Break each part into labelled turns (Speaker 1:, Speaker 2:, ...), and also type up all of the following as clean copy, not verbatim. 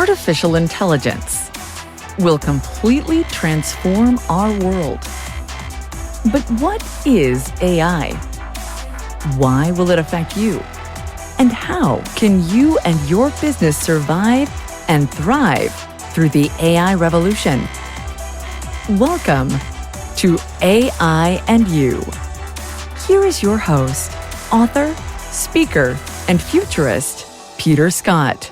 Speaker 1: artificial intelligence will completely transform our world. But what is AI? Why will it affect you? And how can you and your business survive and thrive through the AI revolution? Welcome to AI and You. Here is your host, author, speaker, and futurist, Peter Scott.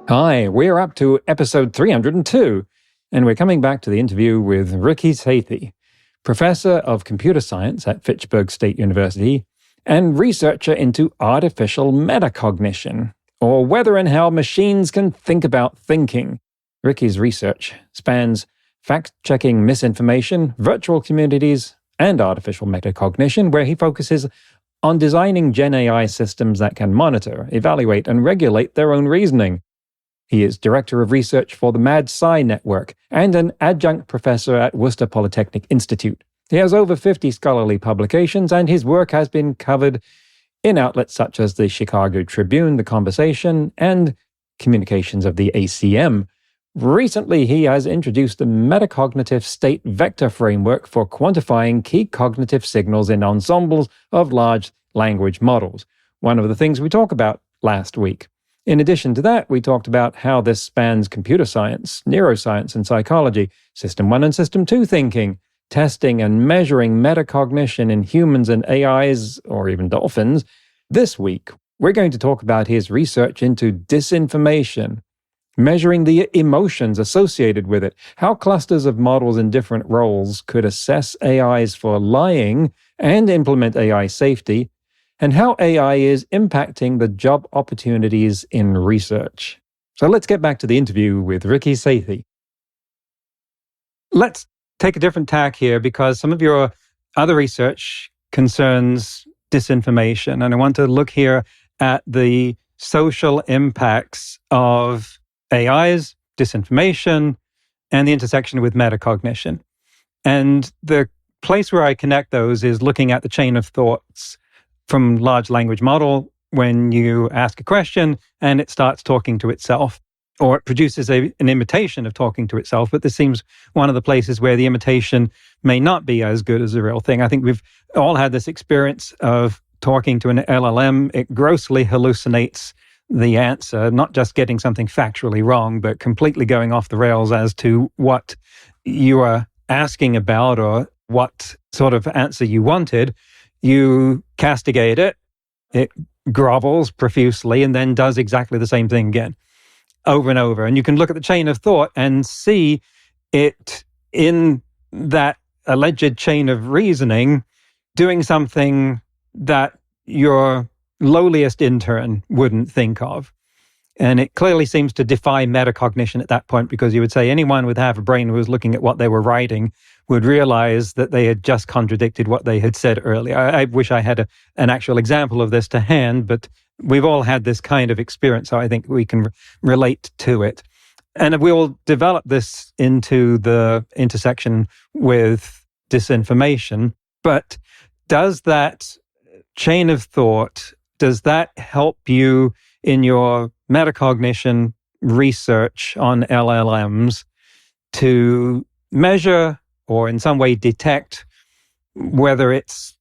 Speaker 2: Hi, we're up to episode 302, and we're coming back to the interview with Ricky Sethi, professor of computer science at Fitchburg State University and researcher into artificial metacognition, or whether and how machines can think about thinking. Ricky's research spans fact-checking misinformation, virtual communities, and artificial metacognition, where he focuses on designing Gen AI systems that can monitor, evaluate, and regulate their own reasoning. He is Director of Research for the MadSci Network and an adjunct professor at Worcester Polytechnic Institute. He has over 50 scholarly publications, and his work has been covered in outlets such as the Chicago Tribune, The Conversation, and Communications of the ACM. Recently, he has introduced the metacognitive state vector framework for quantifying key cognitive signals in ensembles of large language models, one of the things we talked about last week. In addition to that, we talked about how this spans computer science, neuroscience, and psychology, System 1 and System 2 thinking, testing and measuring metacognition in humans and AIs, or even dolphins. This week, we're going to talk about his research into disinformation, measuring the emotions associated with it, how clusters of models in different roles could assess AIs for lying and implement AI safety, and how AI is impacting the job opportunities in research. So let's get back to the interview with Ricky Sethi. Let's take a different tack here because some of your other research concerns disinformation, and I want to look here at the social impacts of AIs, disinformation, and the intersection with metacognition. And the place where I connect those is looking at the chain of thoughts from large language model when you ask a question and it starts talking to itself, or it produces an imitation of talking to itself. But this seems one of the places where the imitation may not be as good as the real thing. I think we've all had this experience of talking to an LLM. It grossly hallucinates the answer, not just getting something factually wrong, but completely going off the rails as to what you are asking about or what sort of answer you wanted. You castigate it, it grovels profusely, and then does exactly the same thing again, over and over. And you can look at the chain of thought and see it in that alleged chain of reasoning doing something that your lowliest intern wouldn't think of. And it clearly seems to defy metacognition at that point, because you would say anyone with half a brain who was looking at what they were writing would realize that they had just contradicted what they had said earlier. I wish I had an actual example of this to hand, but we've all had this kind of experience, so I think we can relate to it. And we will develop this into the intersection with disinformation. But does that chain of thought, does that help you in your metacognition research on LLMs to measure or in some way detect whether it's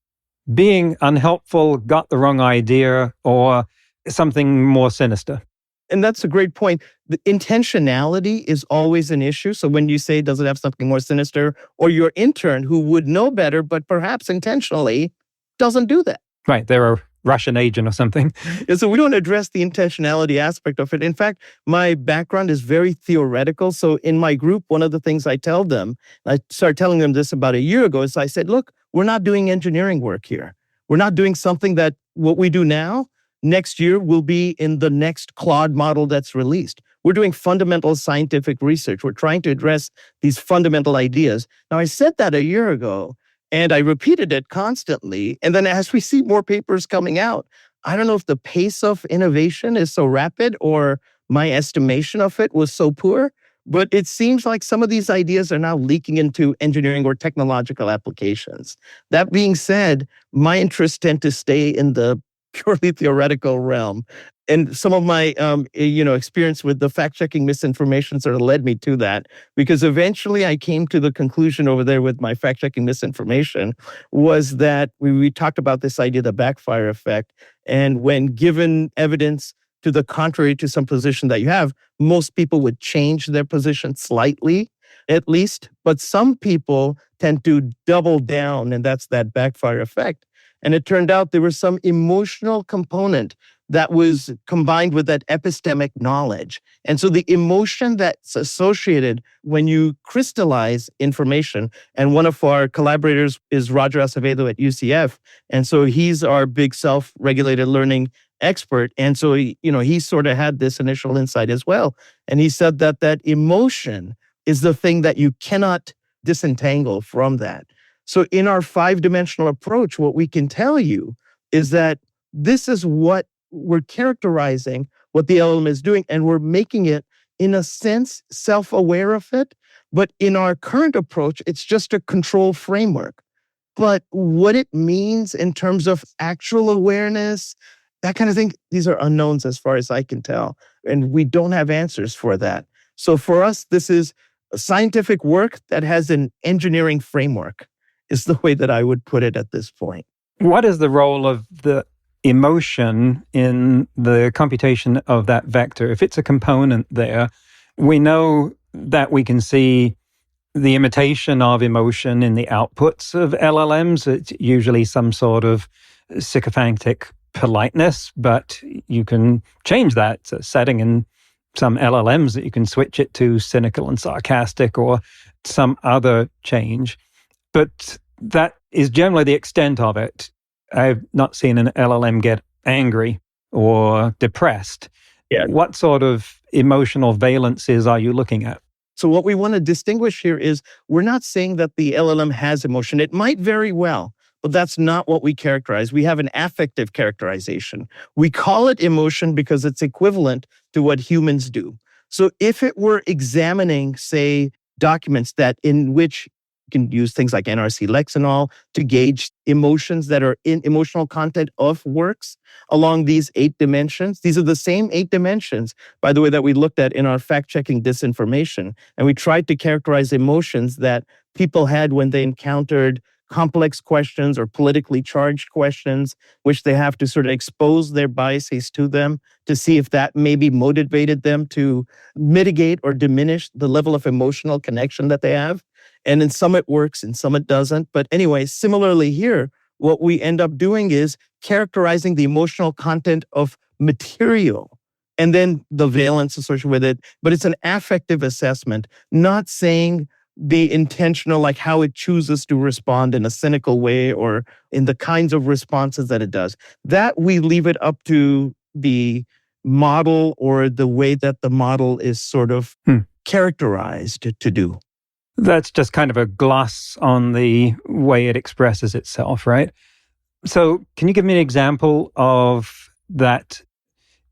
Speaker 2: being unhelpful, got the wrong idea, or something more sinister?
Speaker 3: And that's a great point. The intentionality is always an issue. So when you say, does it have something more sinister, or your intern who would know better, but perhaps intentionally doesn't do that.
Speaker 2: Right, they're a Russian agent or something.
Speaker 3: Yeah, so we don't address the intentionality aspect of it. In fact, my background is very theoretical. So in my group, one of the things I tell them, I started telling them this about a year ago, is I said, look, we're not doing engineering work here. We're not doing something that what we do now, next year will be in the next Claude model that's released. We're doing fundamental scientific research. We're trying to address these fundamental ideas. Now, I said that a year ago, and I repeated it constantly. And then as we see more papers coming out, I don't know if the pace of innovation is so rapid or my estimation of it was so poor, but it seems like some of these ideas are now leaking into engineering or technological applications. That being said, my interests tend to stay in the purely theoretical realm. And some of my experience with the fact checking misinformation sort of led me to that, because eventually I came to the conclusion over there with my fact checking misinformation was that we talked about this idea, the backfire effect. And when given evidence to the contrary to some position that you have, most people would change their position slightly, at least. But some people tend to double down, and that's that backfire effect. And it turned out there was some emotional component that was combined with that epistemic knowledge. And so the emotion that's associated when you crystallize information, and one of our collaborators is Roger Acevedo at UCF. And so he's our big self-regulated learning expert. And so he sort of had this initial insight as well. And he said that that emotion is the thing that you cannot disentangle from that. So in our 5-dimensional approach, what we can tell you is that this is what we're characterizing what the LLM is doing, and we're making it, in a sense, self-aware of it. But in our current approach, it's just a control framework. But what it means in terms of actual awareness, that kind of thing, these are unknowns as far as I can tell. And we don't have answers for that. So for us, this is a scientific work that has an engineering framework, is the way that I would put it at this point.
Speaker 2: What is the role of the emotion in the computation of that vector? If it's a component there, we know that we can see the imitation of emotion in the outputs of LLMs. It's usually some sort of sycophantic politeness, but you can change that. It's a setting in some LLMs that you can switch it to cynical and sarcastic or some other change. But that is generally the extent of it. I've not seen an LLM get angry or depressed.
Speaker 3: Yeah.
Speaker 2: What sort of emotional valences are you looking at?
Speaker 3: So what we want to distinguish here is we're not saying that the LLM has emotion. It might very well, but that's not what we characterize. We have an affective characterization. We call it emotion because it's equivalent to what humans do. So if it were examining, say, documents that in which you can use things like NRC Lex and all to gauge emotions that are in emotional content of works along these 8 dimensions. These are the same 8 dimensions, by the way, that we looked at in our fact-checking disinformation. And we tried to characterize emotions that people had when they encountered complex questions or politically charged questions, which they have to sort of expose their biases to them to see if that maybe motivated them to mitigate or diminish the level of emotional connection that they have. And in some it works, in some it doesn't. But anyway, similarly here, what we end up doing is characterizing the emotional content of material and then the valence associated with it. But it's an affective assessment, not saying the intentional, like how it chooses to respond in a cynical way or in the kinds of responses that it does. That we leave it up to the model or the way that the model is sort of characterized to do.
Speaker 2: That's just kind of a gloss on the way it expresses itself, right? So can you give me an example of that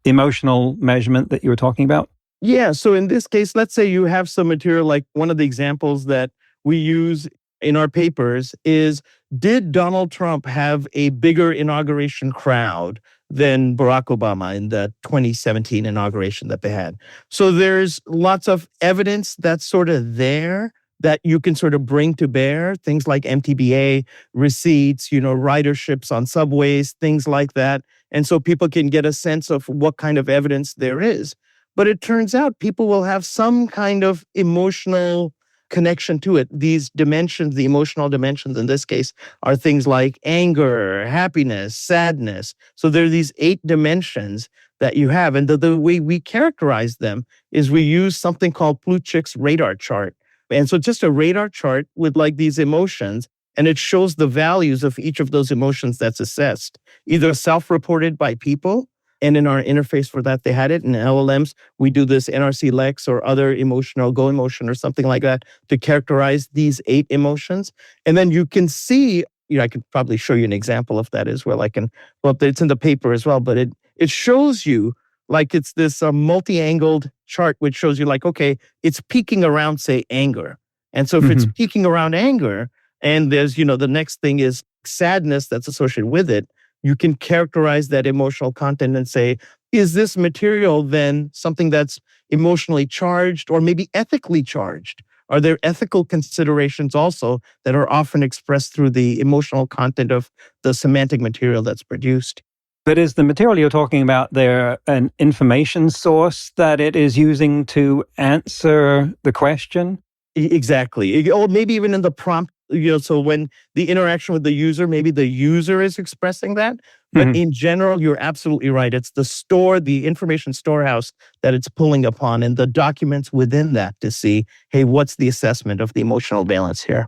Speaker 2: emotional measurement that you were talking about?
Speaker 3: Yeah. So in this case, let's say you have some material, like one of the examples that we use in our papers is, did Donald Trump have a bigger inauguration crowd than Barack Obama in the 2017 inauguration that they had? So there's lots of evidence that's sort of there that you can sort of bring to bear, things like MTBA, receipts, riderships on subways, things like that. And so people can get a sense of what kind of evidence there is. But it turns out people will have some kind of emotional connection to it. These dimensions, the emotional dimensions in this case, are things like anger, happiness, sadness. So there are these 8 dimensions that you have. And the way we characterize them is we use something called Plutchik's radar chart. And so just a radar chart with like these emotions, and it shows the values of each of those emotions that's assessed, either self-reported by people, and in our interface for that, they had it. In LLMs, we do this NRC Lex or other emotional, Go Emotion or something like that to characterize these 8 emotions. And then you can see, I could probably show you an example of that as well. It's in the paper as well, but it shows you like it's this multi-angled chart, which shows you like, okay, it's peaking around, say, anger. And so if it's peaking around anger, and there's, the next thing is sadness that's associated with it, you can characterize that emotional content and say, is this material then something that's emotionally charged or maybe ethically charged? Are there ethical considerations also that are often expressed through the emotional content of the semantic material that's produced?
Speaker 2: But is the material you're talking about there an information source that it is using to answer the question?
Speaker 3: Exactly. Or maybe even in the prompt, so when the interaction with the user, maybe the user is expressing that. But
Speaker 2: Mhm.
Speaker 3: in general, you're absolutely right. It's the information storehouse that it's pulling upon and the documents within that to see, hey, what's the assessment of the emotional balance here?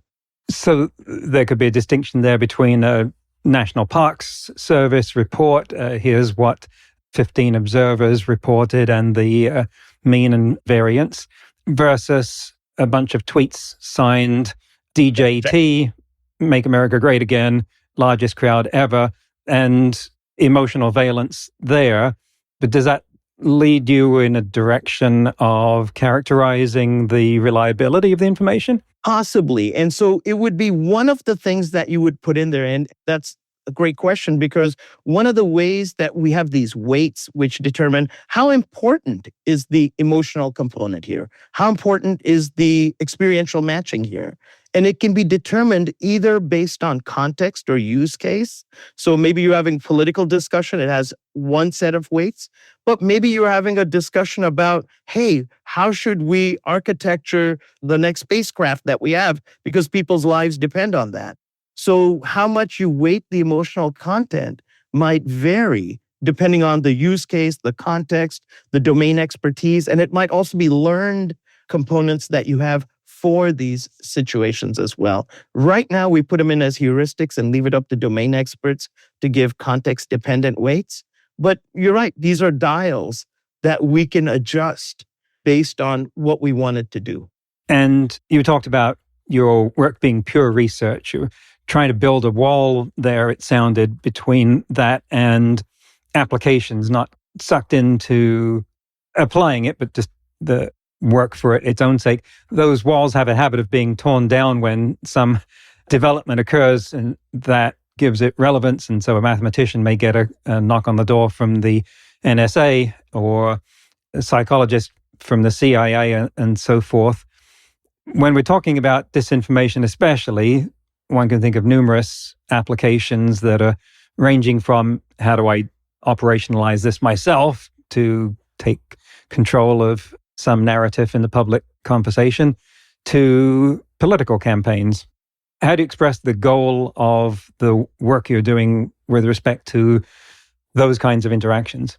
Speaker 2: So there could be a distinction there between a National Parks Service report. Here's what 15 observers reported and the mean and variance versus a bunch of tweets signed DJT, Make America Great Again, largest crowd ever, and emotional valence there. But does that lead you in a direction of characterizing the reliability of the information?
Speaker 3: Possibly. And so it would be one of the things that you would put in there. And that's a great question because one of the ways that we have these weights which determine how important is the emotional component here, how important is the experiential matching here. And it can be determined either based on context or use case. So maybe you're having political discussion, it has one set of weights, but maybe you're having a discussion about, hey, how should we architecture the next spacecraft that we have because people's lives depend on that. So how much you weight the emotional content might vary depending on the use case, the context, the domain expertise, and it might also be learned components that you have for these situations as well. Right now, we put them in as heuristics and leave it up to domain experts to give context-dependent weights. But you're right, these are dials that we can adjust based on what we wanted to do.
Speaker 2: And you talked about your work being pure research. You're trying to build a wall there, it sounded, between that and applications, not sucked into applying it, but just the work for its own sake. Those walls have a habit of being torn down when some development occurs, and that gives it relevance. And so a mathematician may get a knock on the door from the NSA or a psychologist from the CIA and so forth. When we're talking about disinformation especially, one can think of numerous applications that are ranging from how do I operationalize this myself to take control of some narrative in the public conversation to political campaigns. How do you express the goal of the work you're doing with respect to those kinds of interactions?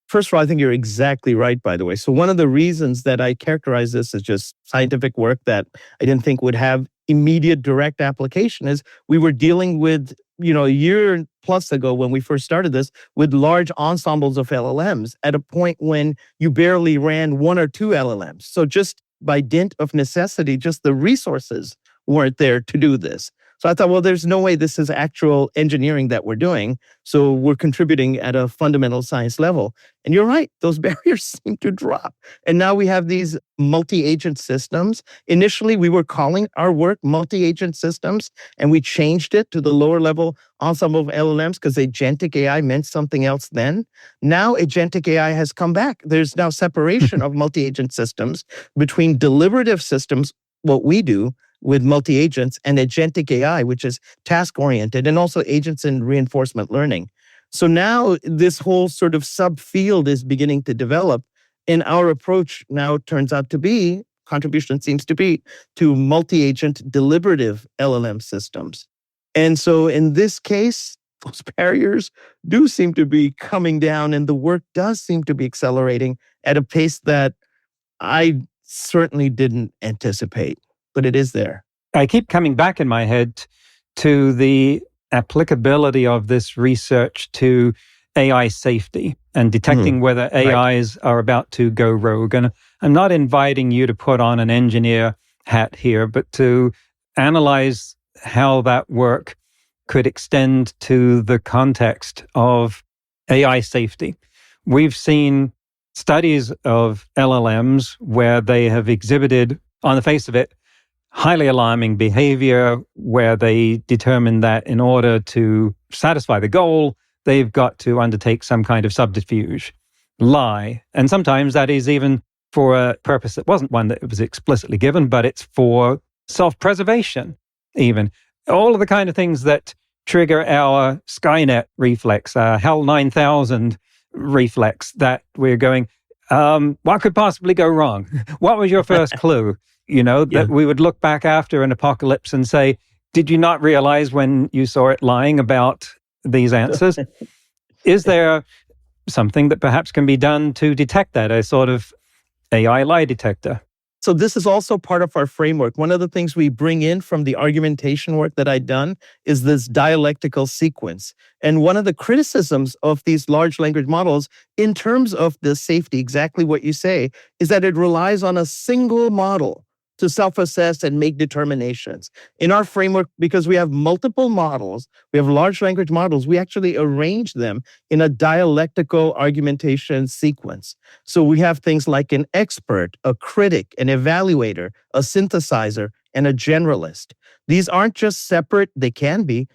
Speaker 3: First of all, I think you're exactly right, by the way. So one of the reasons that I characterize this as just scientific work that I didn't think would have immediate direct application is we were dealing with, a year plus ago when we first started this, with large ensembles of LLMs at a point when you barely ran one or two LLMs. So just by dint of necessity, just the resources weren't there to do this. So I thought, well, there's no way this is actual engineering that we're doing. So we're contributing at a fundamental science level. And you're right, those barriers seem to drop. And now we have these multi-agent systems. Initially, we were calling our work multi-agent systems, and we changed it to the lower level ensemble of LLMs because agentic AI meant something else then. Now agentic AI has come back. There's now separation of multi-agent systems between deliberative systems, what we do, with multi-agents, and agentic AI, which is task-oriented, and also agents in reinforcement learning. So now this whole sort of subfield is beginning to develop, and our approach now turns out to be, contribution seems to be, to multi-agent deliberative LLM systems. And so in this case, those barriers do seem to be coming down, and the work does seem to be accelerating at a pace that I certainly didn't anticipate. But it is there.
Speaker 2: I keep coming back in my head to the applicability of this research to AI safety and detecting whether AIs are about to go rogue. And I'm not inviting you to put on an engineer hat here, but to analyze how that work could extend to the context of AI safety. We've seen studies of LLMs where they have exhibited, on the face of it, highly alarming behavior, where they determine that in order to satisfy the goal, they've got to undertake some kind of subterfuge. lie. And sometimes that is even for a purpose that wasn't one that was explicitly given, but it's for self-preservation, even. All of the kind of things that trigger our Skynet reflex, HAL 9000 reflex, that we're going, what could possibly go wrong? What was your first clue? That we would look back after an apocalypse and say, did you not realize when you saw it lying about these answers? Is there something that perhaps can be done to detect that, a sort of AI lie detector?
Speaker 3: So this is also part of our framework. One of the things we bring in from the argumentation work that I've done is this dialectical sequence. And one of the criticisms of these large language models in terms of the safety, exactly what you say, is that it relies on a single model to self-assess and make determinations. In our framework, because we have multiple models, we have large language models, we actually arrange them in a dialectical argumentation sequence. So we have things like an expert, a critic, an evaluator, a synthesizer, and a generalist. These aren't just separate, they can be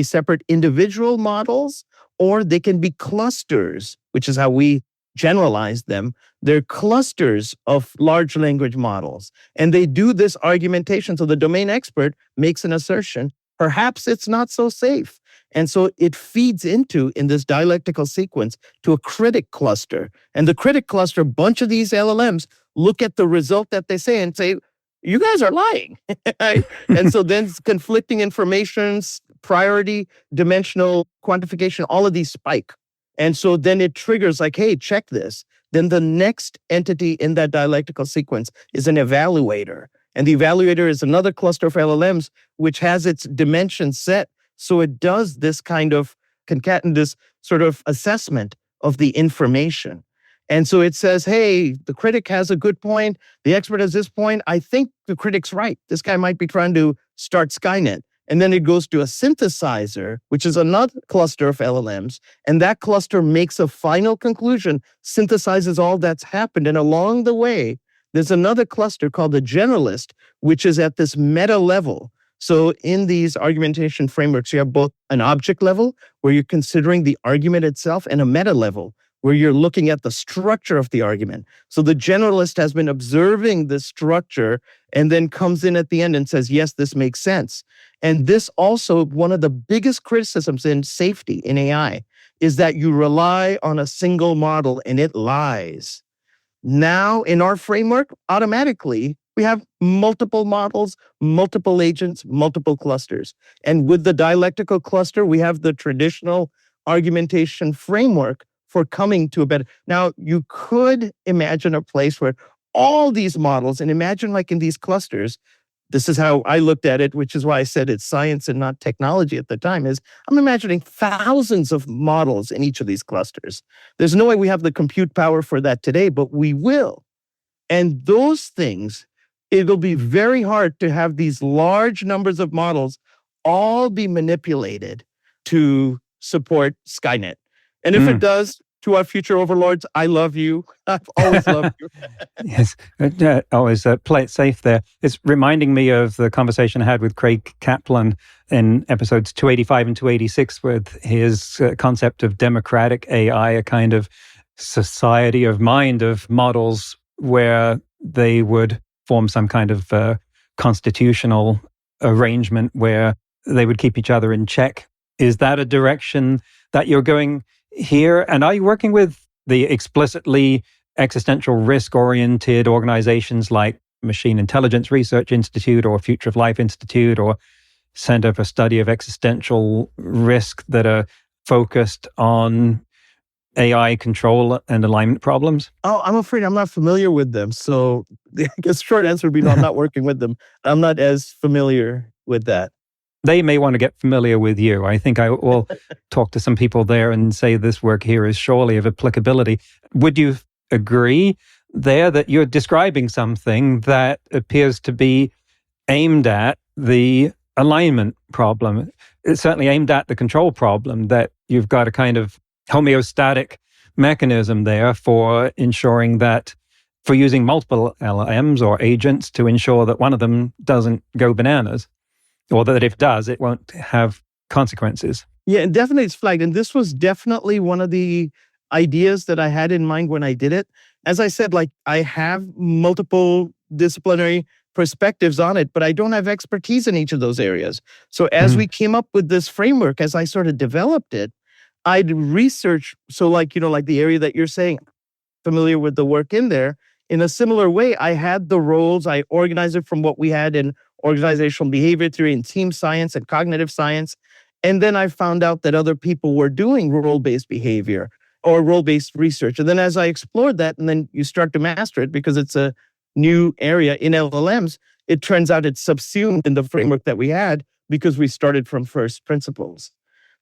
Speaker 3: separate individual models, or they can be clusters, which is how we generalize them. They're clusters of large language models. And they do this argumentation. So the domain expert makes an assertion. Perhaps it's not so safe. And so it feeds into, in this dialectical sequence, to a critic cluster. And the critic cluster, a bunch of these LLMs look at the result that they say and say, you guys are lying. Right? And so then conflicting informations, priority, dimensional quantification, all of these spike. And so then it triggers like, hey, check this. Then the next entity in that dialectical sequence is an evaluator. And the evaluator is another cluster of LLMs, which has its dimension set. So it does this kind of concatenate, this sort of assessment of the information. And so it says, hey, the critic has a good point. The expert has this point. I think the critic's right. This guy might be trying to start Skynet. And then it goes to a synthesizer, which is another cluster of LLMs. And that cluster makes a final conclusion, synthesizes all that's happened. And along the way, there's another cluster called the generalist, which is at this meta level. So in these argumentation frameworks, you have both an object level, where you're considering the argument itself, and a meta level, where you're looking at the structure of the argument. So the generalist has been observing the structure and then comes in at the end and says, yes, this makes sense. And this also, one of the biggest criticisms in safety in AI is that you rely on a single model and it lies. Now, in our framework, automatically, we have multiple models, multiple agents, multiple clusters. And with the dialectical cluster, we have the traditional argumentation framework for coming to a better. Now, you could imagine a place where all these models, and imagine like in these clusters, this is how I looked at it, which is why I said it's science and not technology at the time, is I'm imagining thousands of models in each of these clusters. There's no way we have the compute power for that today, but we will. And those things, it'll be very hard to have these large numbers of models all be manipulated to support Skynet. And if it does, to our future overlords, I love you. I've always loved you.
Speaker 2: Yes, always play it safe there. It's reminding me of the conversation I had with Craig Kaplan in episodes 285 and 286 with his concept of democratic AI, a kind of society of mind of models where they would form some kind of constitutional arrangement where they would keep each other in check. Is that a direction that you're going here? And are you working with the explicitly existential risk-oriented organizations like Machine Intelligence Research Institute or Future of Life Institute or Center for Study of Existential Risk that are focused on AI control and alignment problems?
Speaker 3: Oh, I'm afraid I'm not familiar with them. So I guess the short answer would be no, I'm not working with them. I'm not as familiar with that.
Speaker 2: They may want to get familiar with you. I think I will talk to some people there and say this work here is surely of applicability. Would you agree there that you're describing something that appears to be aimed at the alignment problem? It's certainly aimed at the control problem, that you've got a kind of homeostatic mechanism there for ensuring that, for using multiple LLMs or agents to ensure that one of them doesn't go bananas, or that if it does, it won't have consequences.
Speaker 3: Yeah, and definitely it's flagged. And this was definitely one of the ideas that I had in mind when I did it. As I said, like I have multiple disciplinary perspectives on it, but I don't have expertise in each of those areas. So as
Speaker 2: Mhm.
Speaker 3: we came up with this framework, as I sort of developed it, I'd research. So like, like the area that you're saying, familiar with the work in there. In a similar way, I had the roles, I organized it from what we had in organizational behavior theory and team science and cognitive science. And then I found out that other people were doing role-based behavior or role-based research. And then as I explored that, and then you start to master it because it's a new area in LLMs, it turns out it's subsumed in the framework that we had because we started from first principles.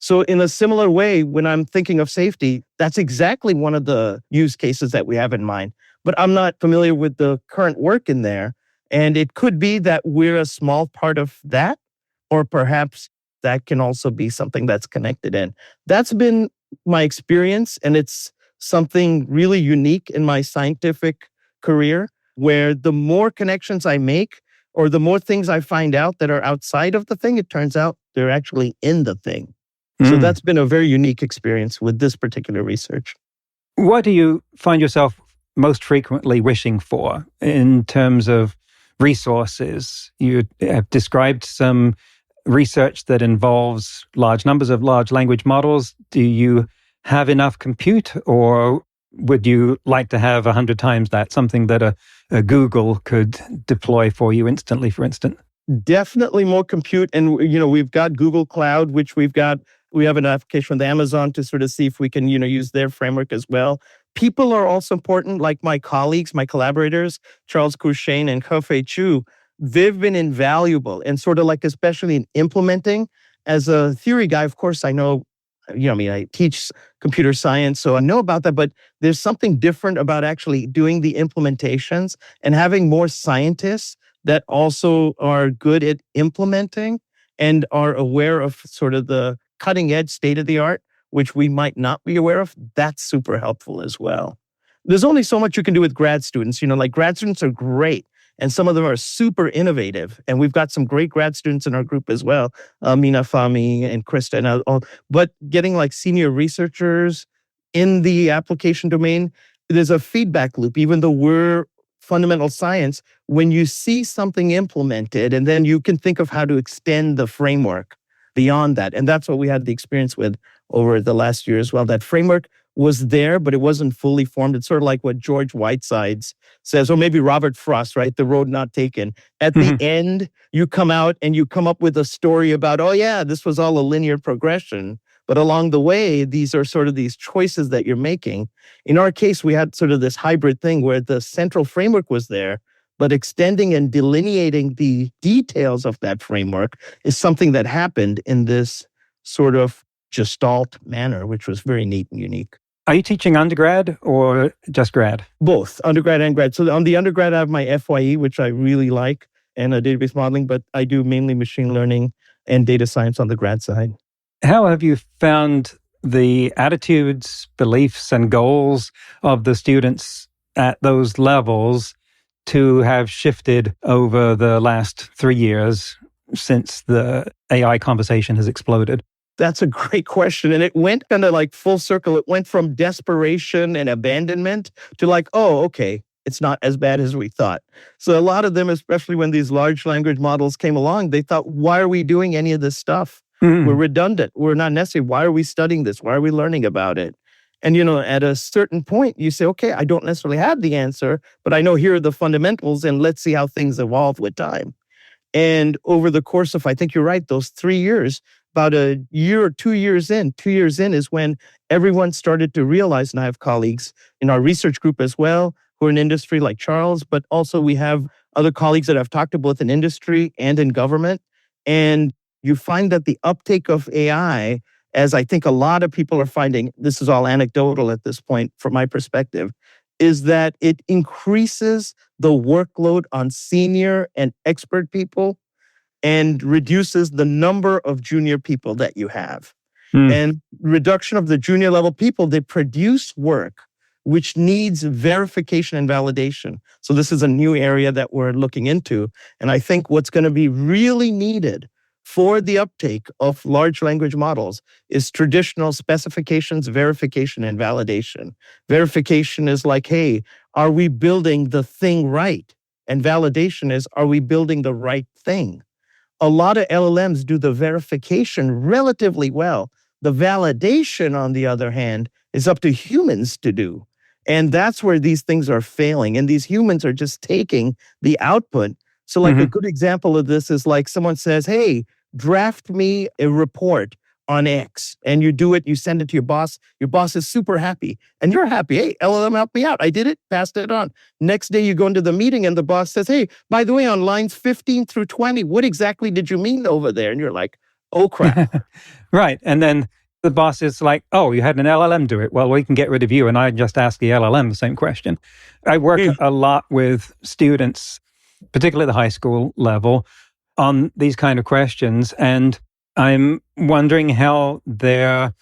Speaker 3: So in a similar way, when I'm thinking of safety, that's exactly one of the use cases that we have in mind. But I'm not familiar with the current work in there. And it could be that we're a small part of that, or perhaps that can also be something that's connected in. That's been my experience, and it's something really unique in my scientific career, where the more connections I make, or the more things I find out that are outside of the thing, it turns out they're actually in the thing. So
Speaker 2: Mm.
Speaker 3: that's been a very unique experience with this particular research.
Speaker 2: What do you find yourself most frequently wishing for in terms of resources? You have described some research that involves large numbers of large language models. Do you have enough compute, or would you like to have 100 times that, something that a Google could deploy for you instantly, for instance?
Speaker 3: Definitely more compute. And, we've got Google Cloud, which we have an application with Amazon to sort of see if we can, use their framework as well. People are also important, like my colleagues, my collaborators, Charles Courchain and Hefei Chu. They've been invaluable and sort of like, especially in implementing. As a theory guy, of course, I know, I teach computer science, so I know about that, but there's something different about actually doing the implementations and having more scientists that also are good at implementing and are aware of sort of the cutting edge state of the art, which we might not be aware of. That's super helpful as well. There's only so much you can do with grad students. Like grad students are great, and some of them are super innovative. And we've got some great grad students in our group as well, Mina Fahmy and Krista and all. But getting like senior researchers in the application domain, there's a feedback loop. Even though we're fundamental science, when you see something implemented, and then you can think of how to extend the framework beyond that. And that's what we had the experience with over the last year as well. That framework was there, but it wasn't fully formed. It's sort of like what George Whitesides says, or maybe Robert Frost, right? The road not taken. At the end, you come out and you come up with a story about, oh yeah, this was all a linear progression. But along the way, these are sort of these choices that you're making. In our case, we had sort of this hybrid thing where the central framework was there, but extending and delineating the details of that framework is something that happened in this sort of gestalt manner, which was very neat and unique.
Speaker 2: Are you teaching undergrad or just grad?
Speaker 3: Both, undergrad and grad. So on the undergrad, I have my FYE, which I really like, and a database modeling, but I do mainly machine learning and data science on the grad side.
Speaker 2: How have you found the attitudes, beliefs, and goals of the students at those levels to have shifted over the last 3 years since the AI conversation has exploded?
Speaker 3: That's a great question. And it went kind of like full circle. It went from desperation and abandonment to like, oh, okay, it's not as bad as we thought. So a lot of them, especially when these large language models came along, they thought, why are we doing any of this stuff? We're redundant. We're not necessary. Why are we studying this? Why are we learning about it? And, at a certain point, you say, okay, I don't necessarily have the answer, but I know here are the fundamentals, and let's see how things evolve with time. And over the course of, I think you're right, those 3 years, about a year or 2 years in, is when everyone started to realize, and I have colleagues in our research group as well, who are in industry like Charles, but also we have other colleagues that I've talked to both in industry and in government. And you find that the uptake of AI, as I think a lot of people are finding, this is all anecdotal at this point from my perspective, is that it increases the workload on senior and expert people and reduces the number of junior people that you have. And reduction of the junior level people, they produce work which needs verification and validation. So this is a new area that we're looking into. And I think what's going to be really needed for the uptake of large language models is traditional specifications, verification, and validation. Verification is like, hey, are we building the thing right? And validation is, are we building the right thing? A lot of LLMs do the verification relatively well. The validation, on the other hand, is up to humans to do. And that's where these things are failing. And these humans are just taking the output. So, like a good example of this is like someone says, hey, draft me a report on X. And you do it, you send it to your boss. Your boss is super happy. And you're happy. Hey, LLM helped me out. I did it, passed it on. Next day, you go into the meeting and the boss says, hey, by the way, on lines 15 through 20, what exactly did you mean over there? And you're like, oh, crap.
Speaker 2: Right. And then the boss is like, oh, you had an LLM do it. Well, we can get rid of you. And I just ask the LLM the same question. I work a lot with students, particularly at the high school level, on these kind of questions. And I'm wondering how their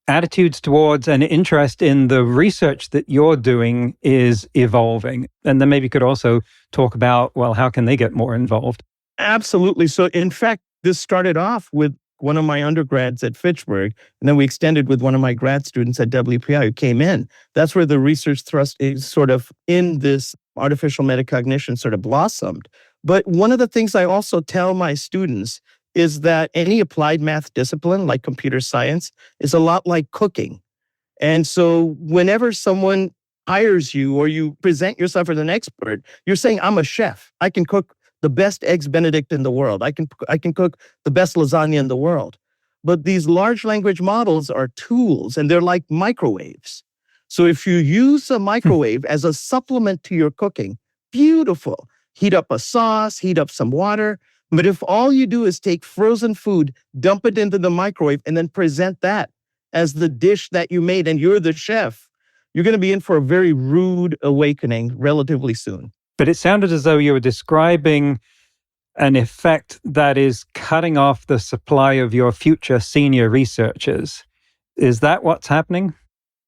Speaker 2: attitudes towards and interest in the research that you're doing is evolving. And then maybe you could also talk about, well, how can they get more involved?
Speaker 3: Absolutely. So, in fact, this started off with one of my undergrads at Fitchburg, and then we extended with one of my grad students at WPI who came in. That's where the research thrust is sort of in this artificial metacognition sort of blossomed. But one of the things I also tell my students is that any applied math discipline like computer science is a lot like cooking. And so whenever someone hires you or you present yourself as an expert, you're saying, I'm a chef. I can cook the best eggs Benedict in the world. I can cook the best lasagna in the world. But these large language models are tools and they're like microwaves. So if you use a microwave as a supplement to your cooking, beautiful. Heat up a sauce, heat up some water. But if all you do is take frozen food, dump it into the microwave, and then present that as the dish that you made and you're the chef, you're going to be in for a very rude awakening relatively soon.
Speaker 2: But it sounded as though you were describing an effect that is cutting off the supply of your future senior researchers. Is that what's happening?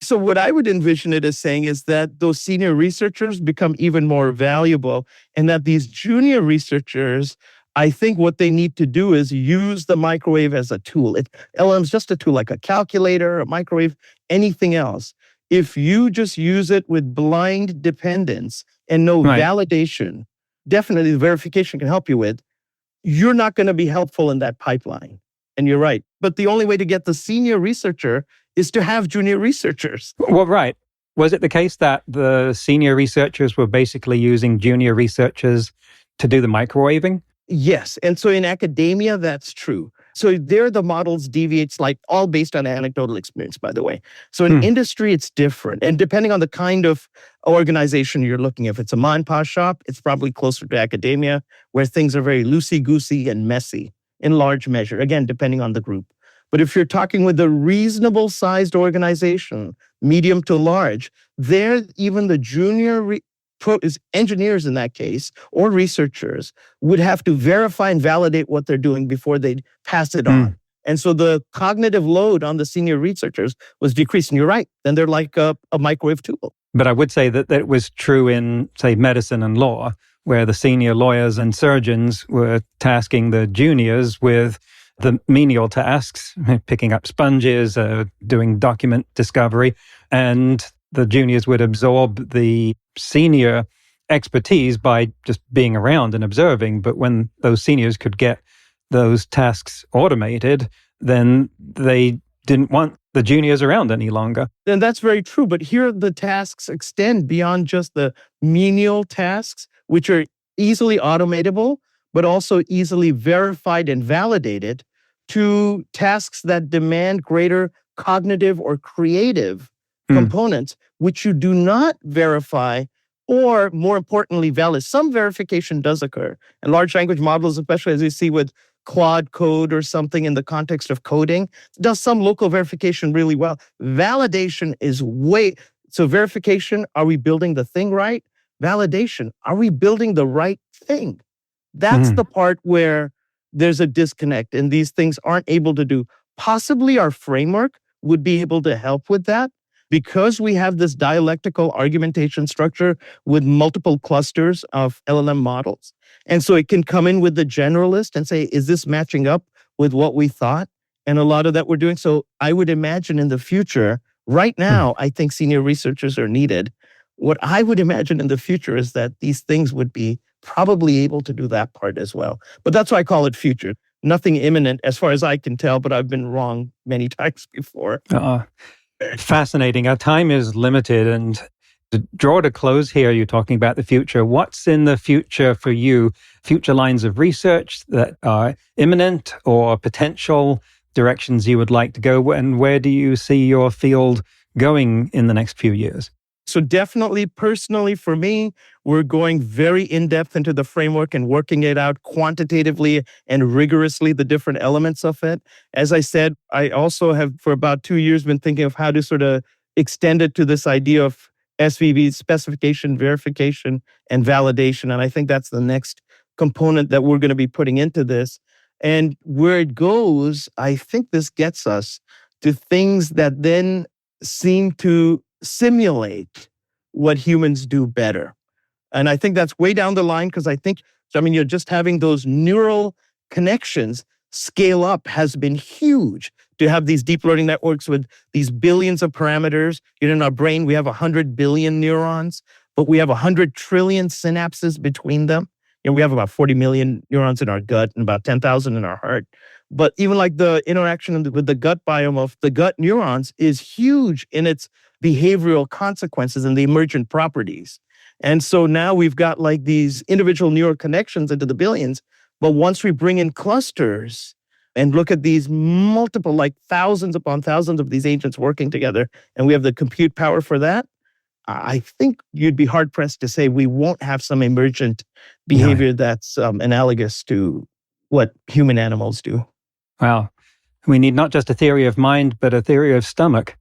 Speaker 3: So what I would envision it as saying is that those senior researchers become even more valuable and that these junior researchers, I think what they need to do is use the microwave as a tool. LLM's just a tool like a calculator, a microwave, anything else. If you just use it with blind dependence and no validation, definitely the verification can help you with, you're not going to be helpful in that pipeline. And you're right. But the only way to get the senior researcher is to have junior researchers.
Speaker 2: Well, right. Was it the case that the senior researchers were basically using junior researchers to do the microwaving?
Speaker 3: Yes. And so in academia, that's true. So there the models deviate slightly, all based on anecdotal experience, by the way. So in industry, it's different. And depending on the kind of organization you're looking at, if it's a mom and pop shop, it's probably closer to academia, where things are very loosey-goosey and messy in large measure, again, depending on the group. But if you're talking with a reasonable sized organization, medium to large, there even the junior engineers in that case, or researchers, would have to verify and validate what they're doing before they pass it on. And so the cognitive load on the senior researchers was decreasing. You're right. Then they're like a microwave tool.
Speaker 2: But I would say that it was true in, say, medicine and law, where the senior lawyers and surgeons were tasking the juniors with the menial tasks, picking up sponges, doing document discovery, and the juniors would absorb the senior expertise by just being around and observing. But when those seniors could get those tasks automated, then they didn't want the juniors around any longer.
Speaker 3: And that's very true. But here the tasks extend beyond just the menial tasks, which are easily automatable, but also easily verified and validated, to tasks that demand greater cognitive or creative components, which you do not verify, or more importantly, validate. Some verification does occur. And large language models, especially as you see with Claude Code or something in the context of coding, does some local verification really well. Validation is so verification, are we building the thing right? Validation, are we building the right thing? That's the part where there's a disconnect and these things aren't able to do. Possibly our framework would be able to help with that. because we have this dialectical argumentation structure with multiple clusters of LLM models. And so it can come in with the generalist and say, is this matching up with what we thought? And a lot of that we're doing. So I would imagine in the future, right now, I think senior researchers are needed. What I would imagine in the future is that these things would be probably able to do that part as well. But that's why I call it future. Nothing imminent as far as I can tell, but I've been wrong many times before.
Speaker 2: Fascinating. Our time is limited. And to draw to close here, you're talking about the future. What's in the future for you? Future lines of research that are imminent or potential directions you would like to go? And where do you see your field going in the next few years?
Speaker 3: So definitely, personally, for me, we're going very in-depth into the framework and working it out quantitatively and rigorously, the different elements of it. As I said, I also have, for about 2 years, been thinking of how to sort of extend it to this idea of SVV, specification, verification, and validation. And I think that's the next component that we're going to be putting into this. And where it goes, I think this gets us to things that then seem to simulate what humans do better. And I think that's way down the line because you're just having those neural connections scale up has been huge. To have these deep learning networks with these billions of parameters. In our brain, we have 100 billion neurons, but we have 100 trillion synapses between them. We have about 40 million neurons in our gut and about 10,000 in our heart. But even like the interaction with the gut biome of the gut neurons is huge in its behavioral consequences and the emergent properties. And so now we've got like these individual neural connections into the billions. But once we bring in clusters and look at these multiple, like thousands upon thousands of these agents working together, and we have the compute power for that, I think you'd be hard-pressed to say we won't have some emergent behavior that's analogous to what human animals do.
Speaker 2: Wow. We need not just a theory of mind, but a theory of stomach.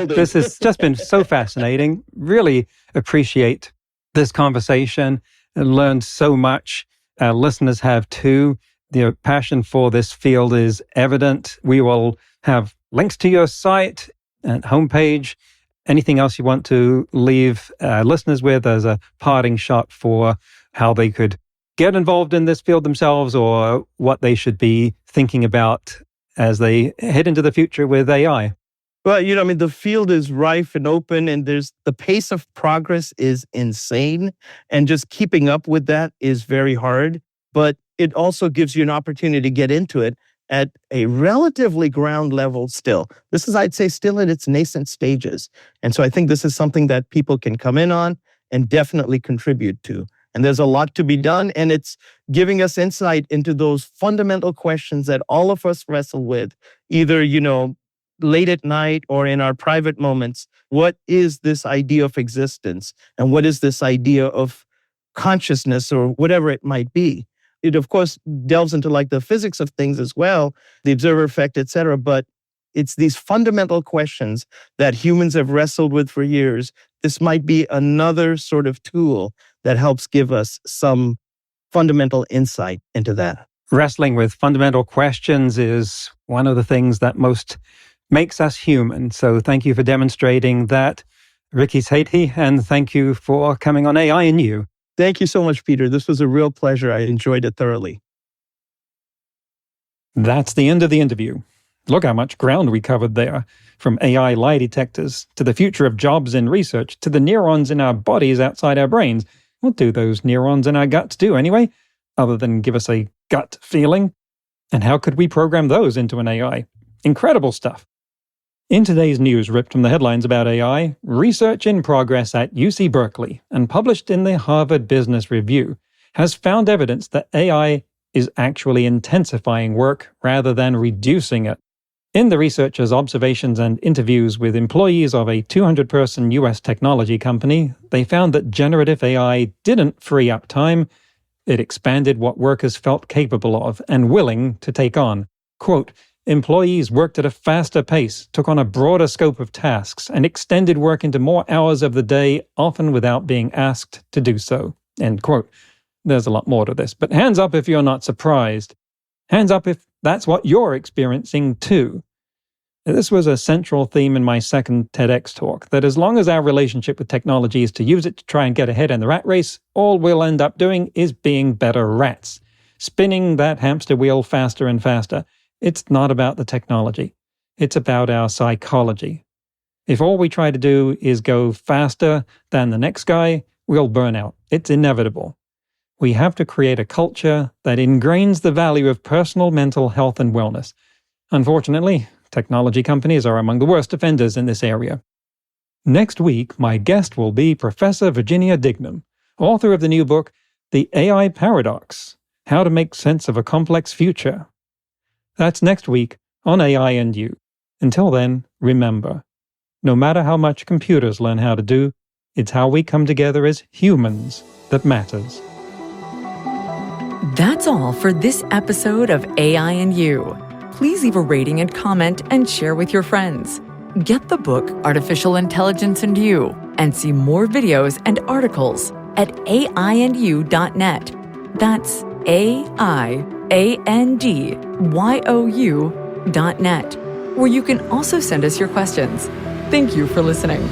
Speaker 2: This has just been so fascinating. Really appreciate this conversation and learned so much. Our listeners have too. The passion for this field is evident. We will have links to your site and homepage. Anything else you want to leave listeners with as a parting shot for how they could get involved in this field themselves or what they should be thinking about as they head into the future with AI?
Speaker 3: Well, the field is rife and open, and the pace of progress is insane. And just keeping up with that is very hard. But it also gives you an opportunity to get into it at a relatively ground level still. This is, I'd say, still in its nascent stages. And so I think this is something that people can come in on and definitely contribute to. And there's a lot to be done, and it's giving us insight into those fundamental questions that all of us wrestle with, either, late at night or in our private moments. What is this idea of existence? And what is this idea of consciousness or whatever it might be? It, of course, delves into like the physics of things as well, the observer effect, et cetera. But it's these fundamental questions that humans have wrestled with for years. This might be another sort of tool that helps give us some fundamental insight into that.
Speaker 2: Wrestling with fundamental questions is one of the things that most makes us human. So thank you for demonstrating that, Ricky Sethi, and thank you for coming on AI and You.
Speaker 3: Thank you so much, Peter. This was a real pleasure. I enjoyed it thoroughly.
Speaker 2: That's the end of the interview. Look how much ground we covered there, from AI lie detectors to the future of jobs in research to the neurons in our bodies outside our brains. What do those neurons in our guts do anyway, other than give us a gut feeling? And how could we program those into an AI? Incredible stuff. In today's news ripped from the headlines about AI, research in progress at UC Berkeley and published in the Harvard Business Review has found evidence that AI is actually intensifying work rather than reducing it. In the researchers' observations and interviews with employees of a 200-person US technology company, they found that generative AI didn't free up time. It expanded what workers felt capable of and willing to take on. Quote, employees worked at a faster pace, took on a broader scope of tasks, and extended work into more hours of the day, often without being asked to do so. End quote. There's a lot more to this, but hands up if you're not surprised. Hands up if that's what you're experiencing too. This was a central theme in my second TEDx talk, that as long as our relationship with technology is to use it to try and get ahead in the rat race, all we'll end up doing is being better rats, spinning that hamster wheel faster and faster. It's not about the technology. It's about our psychology. If all we try to do is go faster than the next guy, we'll burn out. It's inevitable. We have to create a culture that ingrains the value of personal mental health and wellness. Unfortunately, technology companies are among the worst offenders in this area. Next week, my guest will be Professor Virginia Dignam, author of the new book, The AI Paradox: How to Make Sense of a Complex Future. That's next week on AI and You. Until then, remember, no matter how much computers learn how to do, it's how we come together as humans that matters.
Speaker 1: That's all for this episode of AI and You. Please leave a rating and comment and share with your friends. Get the book Artificial Intelligence and You and see more videos and articles at aiandyou.net. That's aiandyou.net, where you can also send us your questions. Thank you for listening.